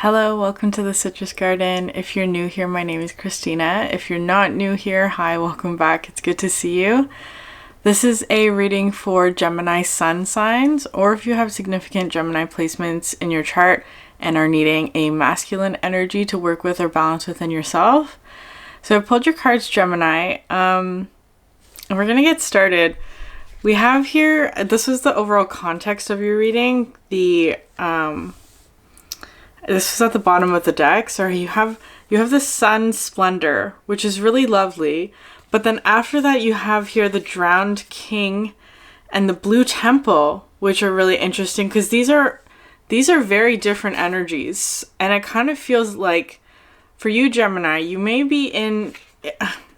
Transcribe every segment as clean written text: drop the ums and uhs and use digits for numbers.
Hello, welcome to the Citrus Garden. If you're new here, my name is Christina. If you're not new here, hi, welcome back. It's good to see you. This is a reading for Gemini sun signs, or if you have significant Gemini placements in your chart and are needing a masculine energy to work with or balance within yourself. So I pulled your cards, Gemini, and we're going to get started. We have here, this was the overall context of your reading. This is at the bottom of the deck. So you have the sun splendor, which is really lovely. But then after that, you have here the drowned king and the blue temple, which are really interesting because these are very different energies. And it kind of feels like for you, Gemini, you may be in,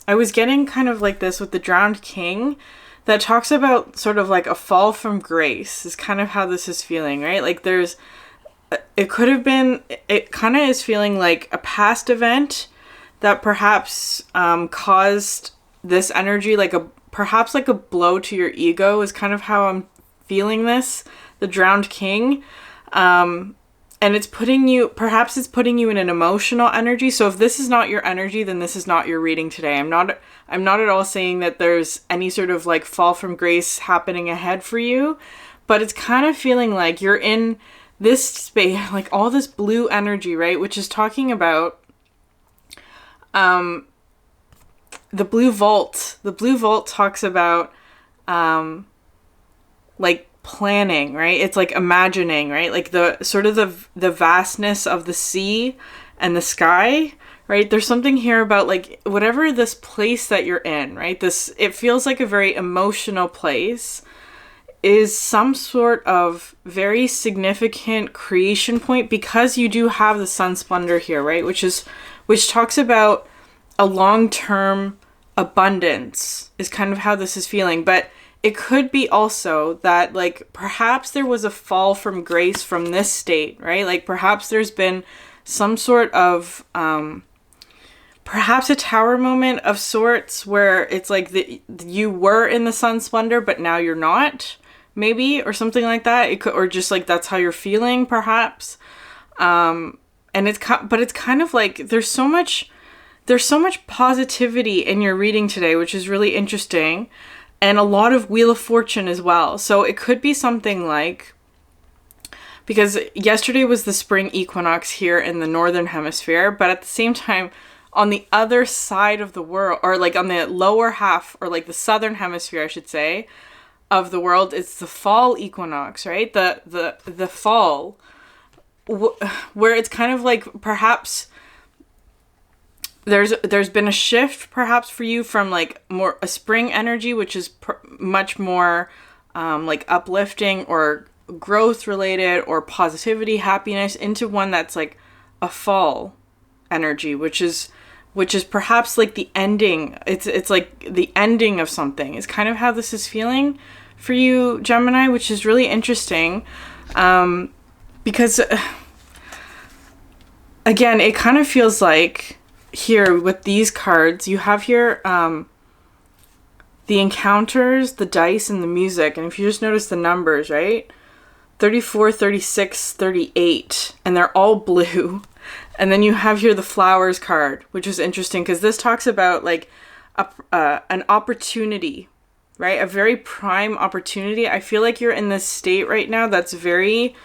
I was getting kind of like this with the drowned king that talks about sort of like a fall from grace is kind of how this is feeling, right? Like it could have been, it kind of is feeling like a past event that perhaps caused this energy, perhaps like a blow to your ego is kind of how I'm feeling this, the drowned king. And it's putting you in an emotional energy. So if this is not your energy, then this is not your reading today. I'm not at all saying that there's any sort of like fall from grace happening ahead for you, but it's kind of feeling like you're in this space, like all this blue energy, right? Which is talking about the blue vault. The blue vault talks about like planning, right? It's like imagining, right? Like the sort of the vastness of the sea and the sky, right? There's something here about like whatever this place that you're in, right? It feels like a very emotional place, is some sort of very significant creation point because you do have the sun splendor here, right? Which talks about a long-term abundance is kind of how this is feeling. But it could be also that like perhaps there was a fall from grace from this state, right? Like perhaps there's been some sort of perhaps a tower moment of sorts where it's like you were in the sun splendor but now you're not, maybe, or something like that. It could, or just like that's how you're feeling, perhaps. And it's kind of like there's so much positivity in your reading today, which is really interesting, and a lot of Wheel of Fortune as well. So it could be something like, because yesterday was the spring equinox here in the northern hemisphere, but at the same time, on the other side of the world, or like on the lower half, or like the southern hemisphere, I should say, of the world, it's the fall equinox, right? The fall, where it's kind of like perhaps there's been a shift perhaps for you from like more a spring energy, which is much more like uplifting or growth related or positivity, happiness, into one that's like a fall energy, which is perhaps like the ending. It's like the ending of something is kind of how this is feeling for you, Gemini, which is really interesting, because again, it kind of feels like here with these cards, you have here the encounters, the dice, and the music. And if you just notice the numbers, right? 34, 36, 38, and they're all blue. And then you have here the flowers card, which is interesting because this talks about like an opportunity, right? A very prime opportunity. I feel like you're in this state right now that's very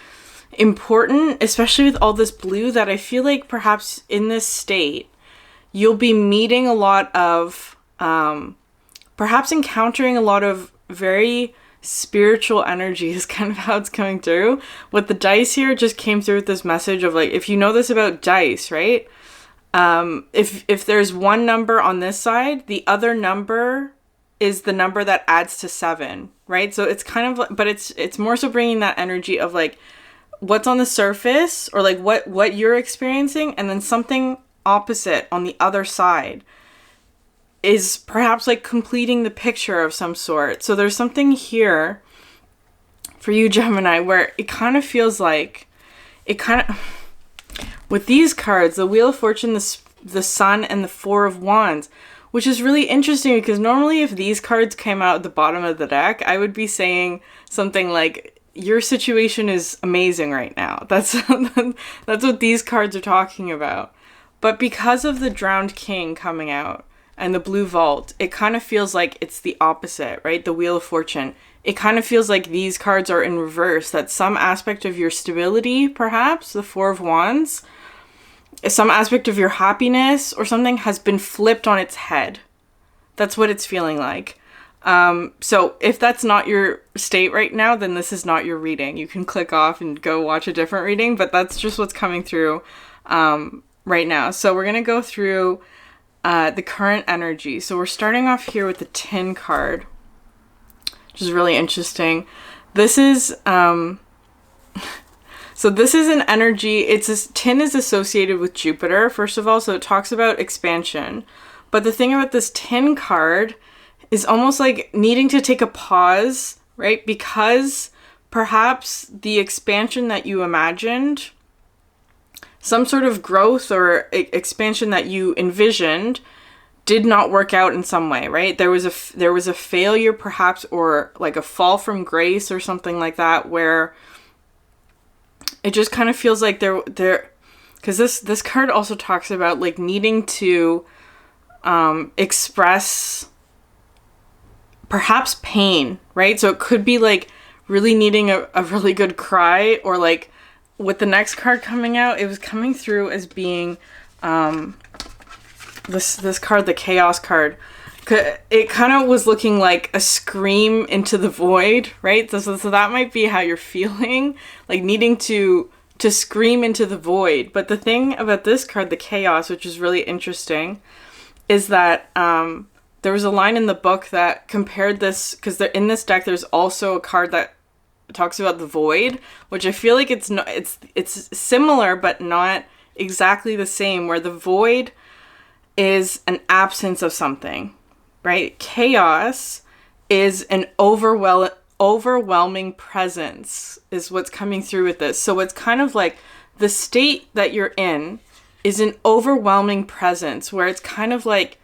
important, especially with all this blue, that I feel like perhaps in this state, you'll be meeting a lot of, perhaps encountering a lot of very spiritual energy is kind of how it's coming through. With the dice here, it just came through with this message of like, if you know this about dice, right? If there's one number on this side, the other number is the number that adds to 7, right? So it's kind of, but it's more so bringing that energy of like what's on the surface, or like what you're experiencing, and then something opposite on the other side is perhaps like completing the picture of some sort. So there's something here for you, Gemini, where it kind of feels like with these cards, the Wheel of Fortune, the Sun, and the Four of Wands, which is really interesting because normally if these cards came out at the bottom of the deck, I would be saying something like your situation is amazing right now. That's that's what these cards are talking about. But because of the Drowned King coming out and the Blue Vault, it kind of feels like it's the opposite, right? The Wheel of Fortune. It kind of feels like these cards are in reverse, that some aspect of your stability, perhaps, the Four of Wands, some aspect of your happiness or something has been flipped on its head. That's what it's feeling like. So if that's not your state right now, then this is not your reading. You can click off and go watch a different reading, but that's just what's coming through right now. So we're going to go through the current energy. So we're starting off here with the Tin card, which is really interesting. This is, so this is an energy, Tin is associated with Jupiter, first of all, so it talks about expansion. But the thing about this Tin card is almost like needing to take a pause, right? Because perhaps the expansion that you imagined, some sort of growth or expansion that you envisioned, did not work out in some way, right? There was a failure perhaps, or like a fall from grace or something like that, where it just kind of feels like there because this card also talks about like needing to express perhaps pain, right? So it could be like really needing a really good cry, or like with the next card coming out, it was coming through as being this card, the Chaos card. It kind of was looking like a scream into the void, right? So that might be how you're feeling, like needing to scream into the void. But the thing about this card, the Chaos, which is really interesting, is that there was a line in the book that compared this, because in this deck there's also a card that talks about the void, which I feel like it's similar but not exactly the same, where the void is an absence of something, right? Chaos is an overwhelming presence is what's coming through with this. So it's kind of like the state that you're in is an overwhelming presence, where it's kind of like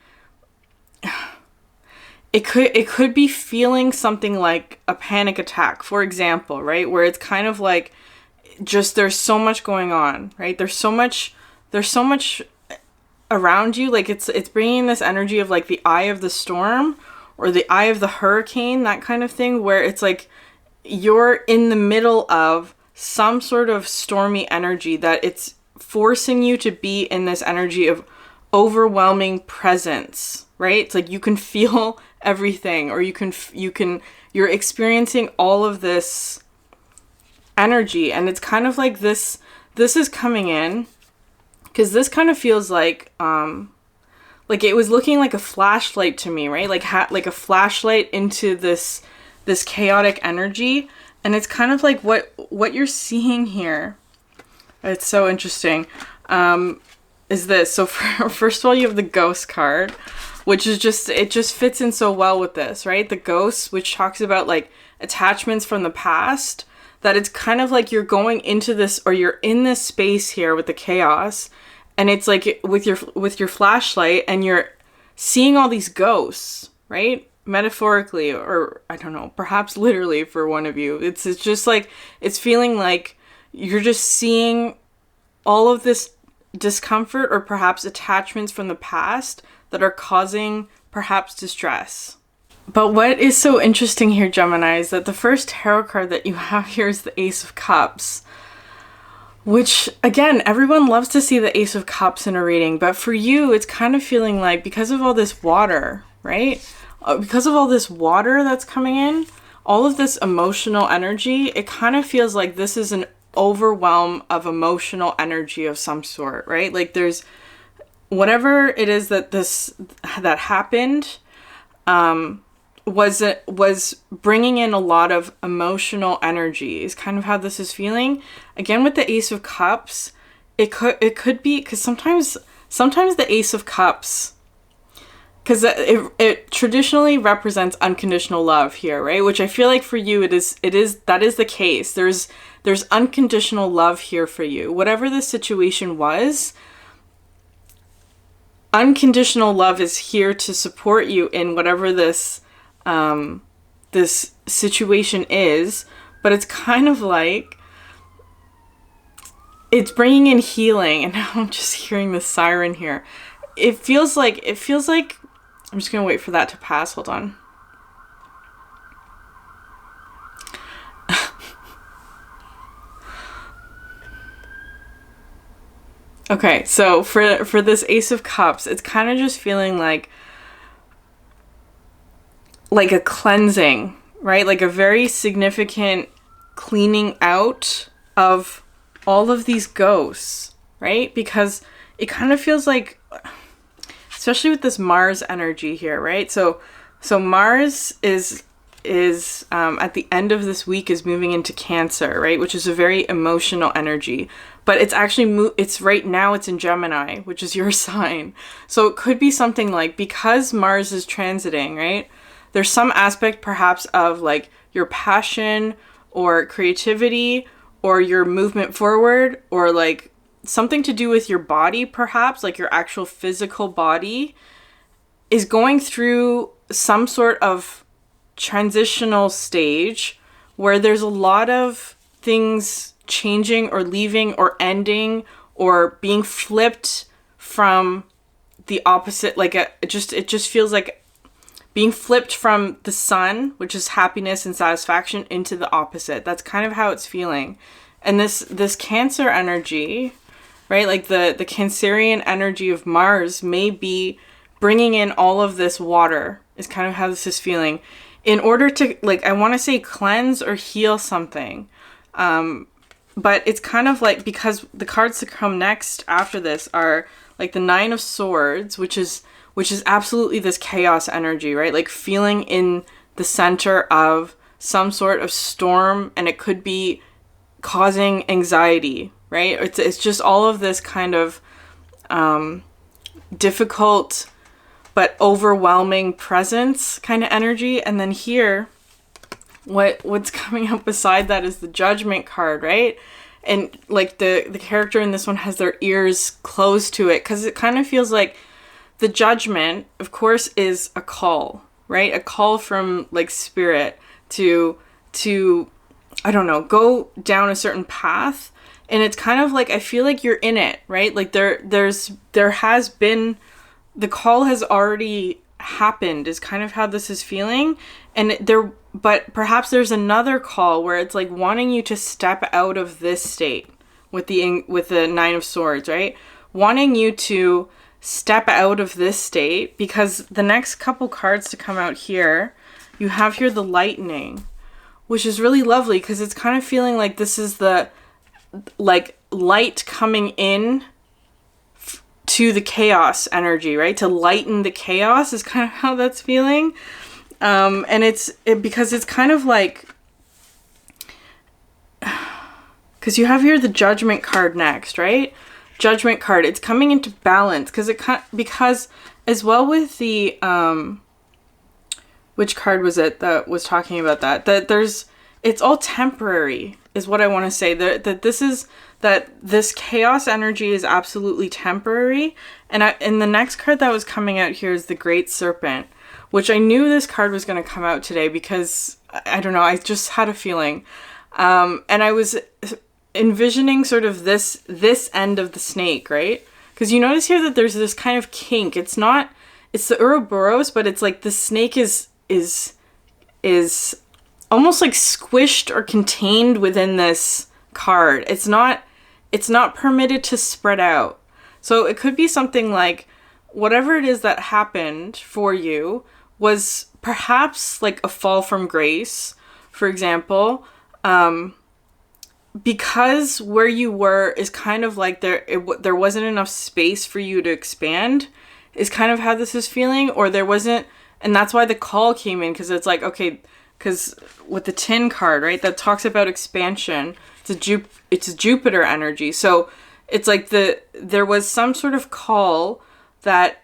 it could be feeling something like a panic attack, for example, right? Where it's kind of like just there's so much going on, right? There's so much around you. Like it's bringing this energy of like the eye of the storm or the eye of the hurricane, that kind of thing, where it's like you're in the middle of some sort of stormy energy that it's forcing you to be in this energy of overwhelming presence, right? It's like you can feel everything, or you're experiencing all of this energy, and it's kind of like this is coming in, because this kind of feels like it was looking like a flashlight to me, right? Like a flashlight into this chaotic energy, and it's kind of like what you're seeing here. It's so interesting. Is this. So first of all, you have the Ghost card, which is it just fits in so well with this, right? The Ghost, which talks about like attachments from the past, that it's kind of like you're going into this, or you're in this space here with the Chaos, and it's like with your flashlight, and you're seeing all these ghosts, right? Metaphorically, or I don't know, perhaps literally for one of you. It's just like, it's feeling like you're just seeing all of this discomfort, or perhaps attachments from the past that are causing perhaps distress. But what is so interesting here, Gemini, is that the first tarot card that you have here is the Ace of Cups, which, again, everyone loves to see the Ace of Cups in a reading, but for you, it's kind of feeling like, because of all this water, right? Because of all this water that's coming in, all of this emotional energy, it kind of feels like this is an overwhelm of emotional energy of some sort, right? Like there's whatever it is that happened, was bringing in a lot of emotional energy, is kind of how this is feeling. Again, with the Ace of Cups, it could be, because sometimes the Ace of Cups, because it traditionally represents unconditional love here, right? Which I feel like for you, that is the case. There's unconditional love here for you. Whatever the situation was, unconditional love is here to support you in whatever this situation is. but it's kind of like it's bringing in healing. And now I'm just hearing the siren here. It feels like, I'm just going to wait for that to pass. Hold on. Okay, so for this Ace of Cups, it's kind of just feeling like a cleansing, right? Like a very significant cleaning out of all of these ghosts, right? Because it kind of feels like, especially with this Mars energy here, right? So Mars is at the end of this week is moving into Cancer, right? Which is a very emotional energy. But it's actually, it's right now it's in Gemini, which is your sign. So it could be something like, because Mars is transiting, right? There's some aspect perhaps of like your passion or creativity or your movement forward, or like something to do with your body, perhaps like your actual physical body is going through some sort of transitional stage where there's a lot of things changing or leaving or ending or being flipped from the opposite. Like it just feels like being flipped from the sun, which is happiness and satisfaction, into the opposite. That's kind of how it's feeling. And this Cancer energy, right? Like the Cancerian energy of Mars may be bringing in all of this water, is kind of how this is feeling, in order to, like, I want to say cleanse or heal something. But it's kind of like, because the cards to come next after this are like the Nine of Swords, which is absolutely this chaos energy, right? Like feeling in the center of some sort of storm, and it could be causing anxiety, right? It's just all of this kind of difficult but overwhelming presence kind of energy. And then here, what's coming up beside that is the Judgment card, right? And like the character in this one has their ears closed to it, because it kind of feels like the Judgment, of course, is a call, right? A call from like spirit to I don't know, go down a certain path. And it's kind of like, I feel like you're in it, right? Like there has been, the call has already happened, is kind of how this is feeling. But perhaps there's another call where it's like wanting you to step out of this state with the Nine of Swords, right? Wanting you to step out of this state, because the next couple cards to come out here, you have here the Lightning, which is really lovely, because it's kind of feeling like this is the like light coming in to the chaos energy, right? To lighten the chaos is kind of how that's feeling. And because it's kind of like, because you have here the Judgment card next, right? Judgment card, it's coming into balance, because as well with the, which card was it that was talking about that it's all temporary, is what I want to say. That this chaos energy is absolutely temporary. And the next card that was coming out here is the Great Serpent, which I knew this card was going to come out today, because I don't know, I just had a feeling. And I was envisioning sort of this end of the snake, right? Because you notice here that there's this kind of kink. It's the Ouroboros, but it's like the snake is almost like squished or contained within this card. It's not permitted to spread out. So it could be something like, whatever it is that happened for you was perhaps like a fall from grace, for example, because where you were is kind of like there wasn't enough space for you to expand, is kind of how this is feeling. Or there wasn't, and that's why the call came in, because it's like, okay, because with the Tin card, right, that talks about expansion, it's a Jupiter energy. So it's like there was some sort of call that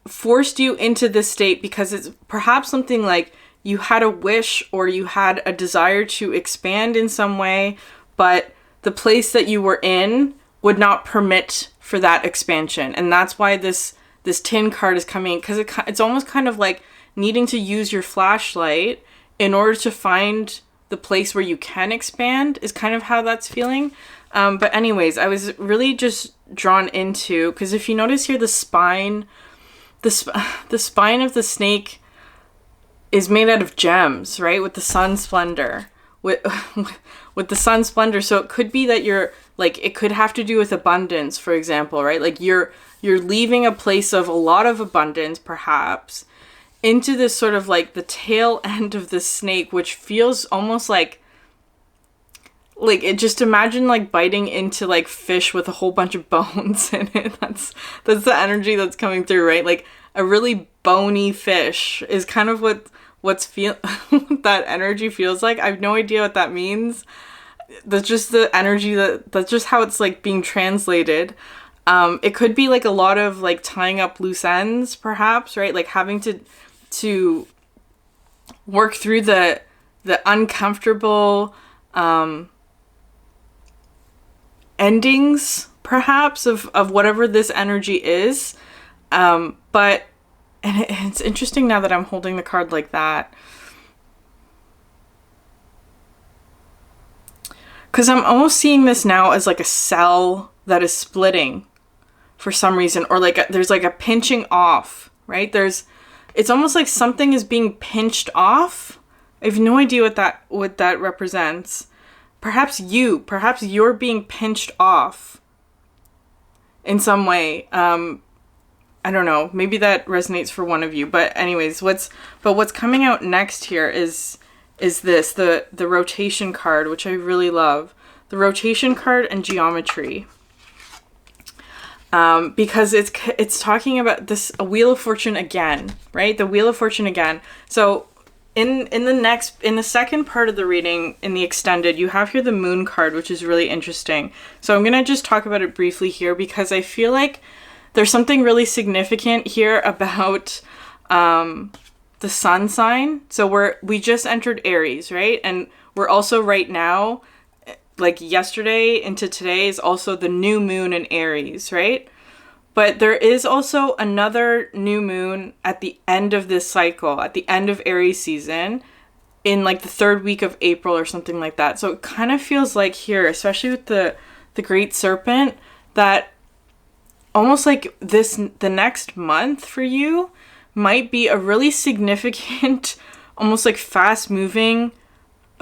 forced you into this state, because it's perhaps something like you had a wish or you had a desire to expand in some way, but the place that you were in would not permit for that expansion. And that's why this Tin card is coming, because it's almost kind of like needing to use your flashlight in order to find the place where you can expand is kind of how that's feeling. But anyways, I was really just drawn into, because if you notice here, the spine of the snake is made out of gems, right? With the sun splendor, with the sun splendor. So it could be that you're like, it could have to do with abundance, for example, right? Like you're leaving a place of a lot of abundance, perhaps, into this sort of like the tail end of the snake, which feels almost like it, just imagine like biting into like fish with a whole bunch of bones in it. That's the energy that's coming through, right? Like a really bony fish is kind of what that energy feels like. I have no idea what that means. That's just the energy that's just how it's like being translated. It could be like a lot of like tying up loose ends, perhaps, right? Like having to work through the uncomfortable endings, perhaps, of whatever this energy is. But it's interesting now that I'm holding the card like that, because I'm almost seeing this now as like a cell that is splitting for some reason, or like there's like a pinching off, right? It's almost like something is being pinched off. I have no idea what that represents. Perhaps you're being pinched off in some way. I don't know. Maybe that resonates for one of you. But anyways, what's coming out next here is this, the rotation card, which I really love. The rotation card and geometry. Because it's talking about this, a Wheel of Fortune again, right? The Wheel of Fortune again. So in the second part of the reading, in the extended, you have here the Moon card, which is really interesting. So I'm going to just talk about it briefly here, because I feel like there's something really significant here about the sun sign. So we just entered Aries, right? And we're also right now, like yesterday into today, is also the new moon in Aries, right? But there is also another new moon at the end of this cycle, at the end of Aries season, in like the third week of April or something like that. So it kind of feels like here, especially with the Great Serpent, that almost like the next month for you might be a really significant, almost like fast moving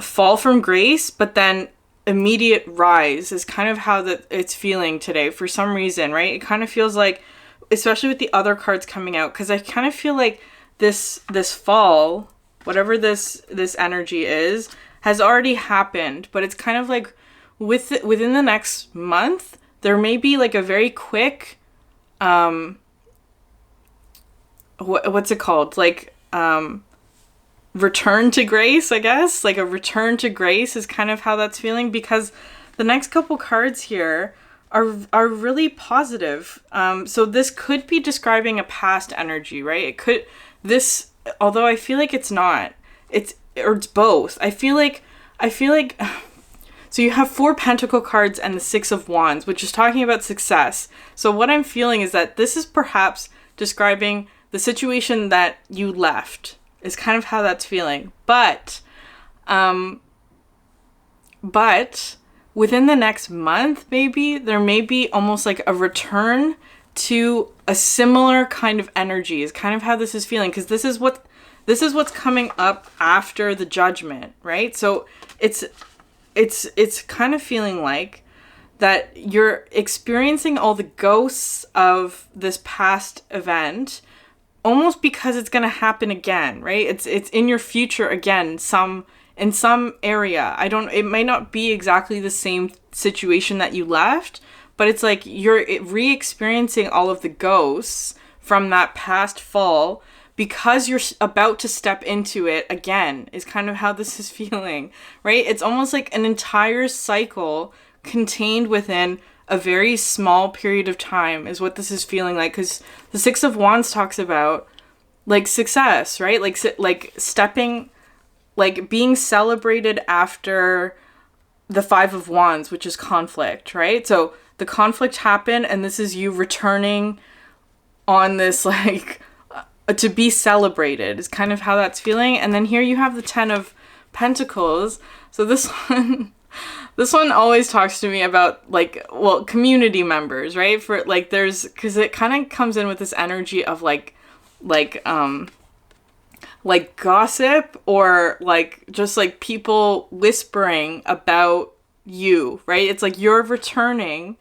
fall from grace, but then immediate rise is kind of how it's feeling today for some reason, right? It kind of feels like, especially with the other cards coming out, because I kind of feel like this fall, whatever this energy is, has already happened, but it's kind of like within the next month, there may be like a very quick, what's it called? Like, return to grace, I guess. Like a return to grace is kind of how that's feeling, because the next couple cards here are really positive. So this could be describing a past energy, right? It could, although I feel like it's not. It's both. I feel like so you have 4 Pentacle cards and the 6 of Wands, which is talking about success. So what I'm feeling is that this is perhaps describing the situation that you left, is kind of how that's feeling. But within the next month, maybe, there may be almost like a return to a similar kind of energy, is kind of how this is feeling. Because this is what's coming up after the Judgment, right? So it's kind of feeling like that you're experiencing all the ghosts of this past event, almost because it's going to happen again, right? It's in your future again, in some area. It might not be exactly the same situation that you left, but it's like you're re-experiencing all of the ghosts from that past fall, because you're about to step into it again, is kind of how this is feeling, right? It's almost like an entire cycle contained within a very small period of time is what this is feeling like. Because the 6 of Wands talks about like success, right? Like stepping, like being celebrated after the 5 of Wands, which is conflict, right? So the conflict happened, and this is you returning on this, like, to be celebrated is kind of how that's feeling. And then here you have the 10 of Pentacles So this one, this one always talks to me about like, well, community members, right? For like, because it kind of comes in with this energy of like gossip, or like just like people whispering about you, right? It's like you're returning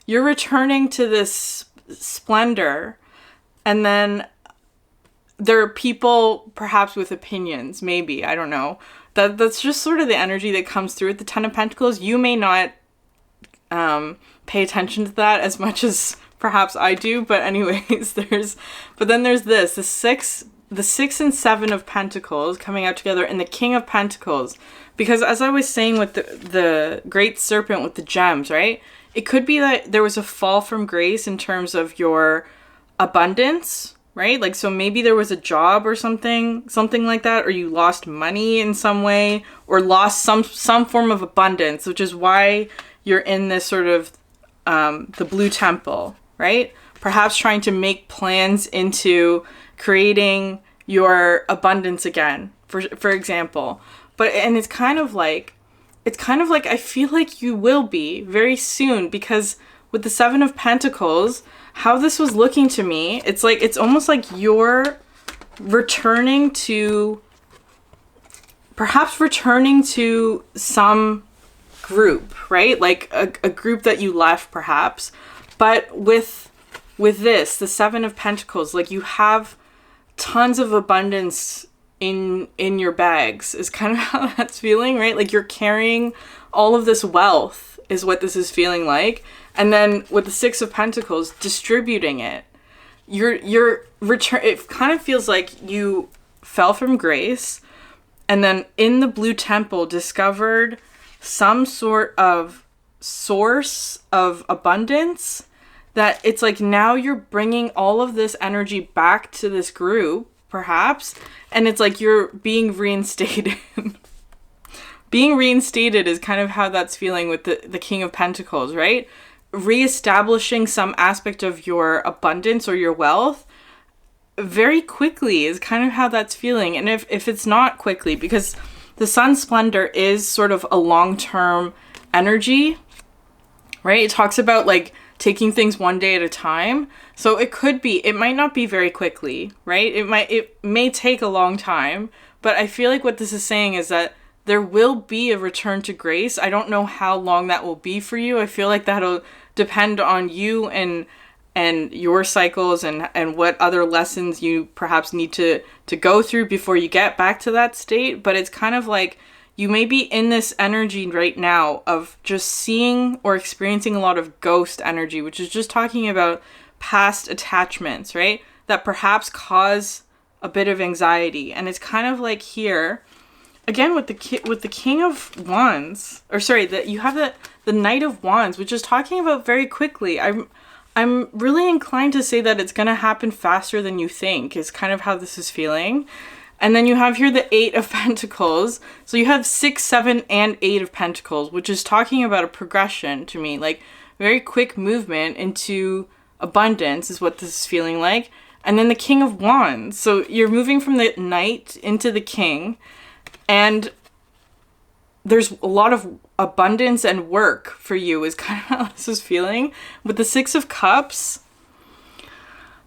to this splendor, and then there are people perhaps with opinions, maybe, I don't know. That's just sort of the energy that comes through with the Ten of Pentacles. You may not pay attention to that as much as perhaps I do, but anyways, then there's this, the six and seven of Pentacles coming out together, and the King of Pentacles. Because as I was saying with the Great Serpent with the gems, right? It could be that there was a fall from grace in terms of your abundance, right? Like, so maybe there was a job or something like that, or you lost money in some way, or lost some form of abundance, which is why you're in this sort of the blue temple, right? Perhaps trying to make plans into creating your abundance again, for example. And it's kind of like I feel like you will be very soon, because with the Seven of Pentacles, how this was looking to me, it's almost like you're returning to some group, right? Like a group that you left perhaps. But with this, the Seven of Pentacles, like you have tons of abundance in your bags is kind of how that's feeling, right? Like you're carrying all of this wealth is what this is feeling like. And then with the Six of Pentacles, distributing it. Your return, it kind of feels like you fell from grace, and then in the blue temple discovered some sort of source of abundance, that it's like now you're bringing all of this energy back to this group, perhaps, and it's like you're being reinstated. Being reinstated is kind of how that's feeling with the King of Pentacles, right? Reestablishing some aspect of your abundance or your wealth very quickly is kind of how that's feeling. And if it's not quickly, because the Sun Splendor is sort of a long-term energy, right? It talks about like taking things one day at a time. So it might not be very quickly, right? It may take a long time, but I feel like what this is saying is that there will be a return to grace. I don't know how long that will be for you. I feel like that'll depend on you and your cycles and what other lessons you perhaps need to go through before you get back to that state. But it's kind of like you may be in this energy right now of just seeing or experiencing a lot of ghost energy, which is just talking about past attachments, right? That perhaps cause a bit of anxiety. And it's kind of like here, again, with the King of Wands, or sorry, that you have the Knight of Wands, which is talking about very quickly. I'm really inclined to say that it's going to happen faster than you think, is kind of how this is feeling. And then you have here the Eight of Pentacles. So you have 6, 7, and 8 of Pentacles, which is talking about a progression to me, like very quick movement into abundance is what this is feeling like. And then the King of Wands. So you're moving from the Knight into the King, and there's a lot of abundance and work for you is kind of how this is feeling. With the Six of Cups,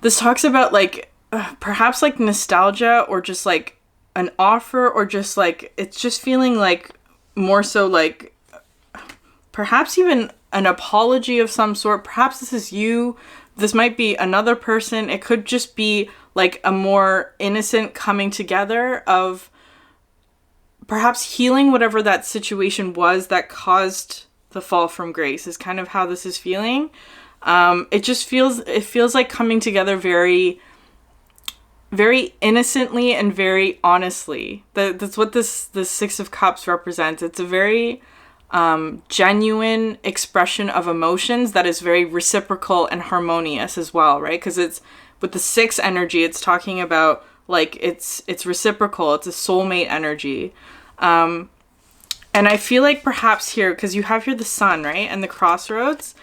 this talks about like perhaps like nostalgia, or just like an offer, or just like it's just feeling like more so like perhaps even an apology of some sort. Perhaps this is you. This might be another person. It could just be like a more innocent coming together of perhaps healing whatever that situation was that caused the fall from grace is kind of how this is feeling. It feels like coming together very, very innocently and very honestly. That's what the Six of Cups represents. It's a very genuine expression of emotions that is very reciprocal and harmonious as well, right? Because it's with the Six energy, it's talking about like it's reciprocal. It's a soulmate energy. And I feel like perhaps here, because you have here the Sun, right? And the Crossroads.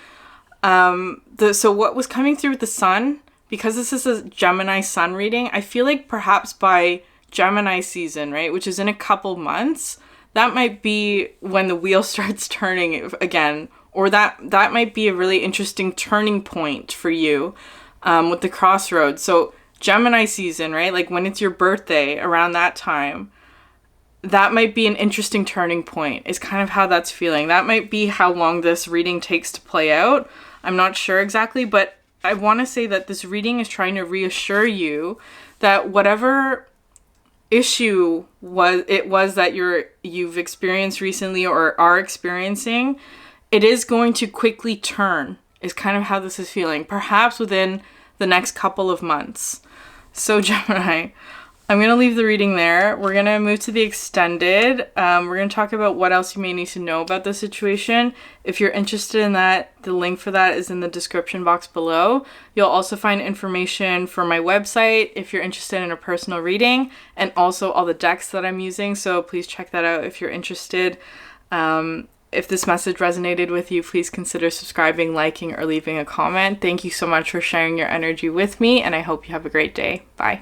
So what was coming through with the Sun, because this is a Gemini Sun reading, I feel like perhaps by Gemini season, right? Which is in a couple months, that might be when the wheel starts turning again, or that might be a really interesting turning point for you with the crossroads. So Gemini season, right? Like when it's your birthday, around that time, that might be an interesting turning point, is kind of how that's feeling. That might be how long this reading takes to play out. I'm not sure exactly, but I want to say that this reading is trying to reassure you that whatever issue was that you've experienced recently or are experiencing, it is going to quickly turn, is kind of how this is feeling, perhaps within the next couple of months. So Gemini, I'm going to leave the reading there. We're going to move to the extended. We're going to talk about what else you may need to know about the situation. If you're interested in that, the link for that is in the description box below. You'll also find information for my website if you're interested in a personal reading, and also all the decks that I'm using. So please check that out if you're interested. If this message resonated with you, please consider subscribing, liking, or leaving a comment. Thank you so much for sharing your energy with me, and I hope you have a great day. Bye.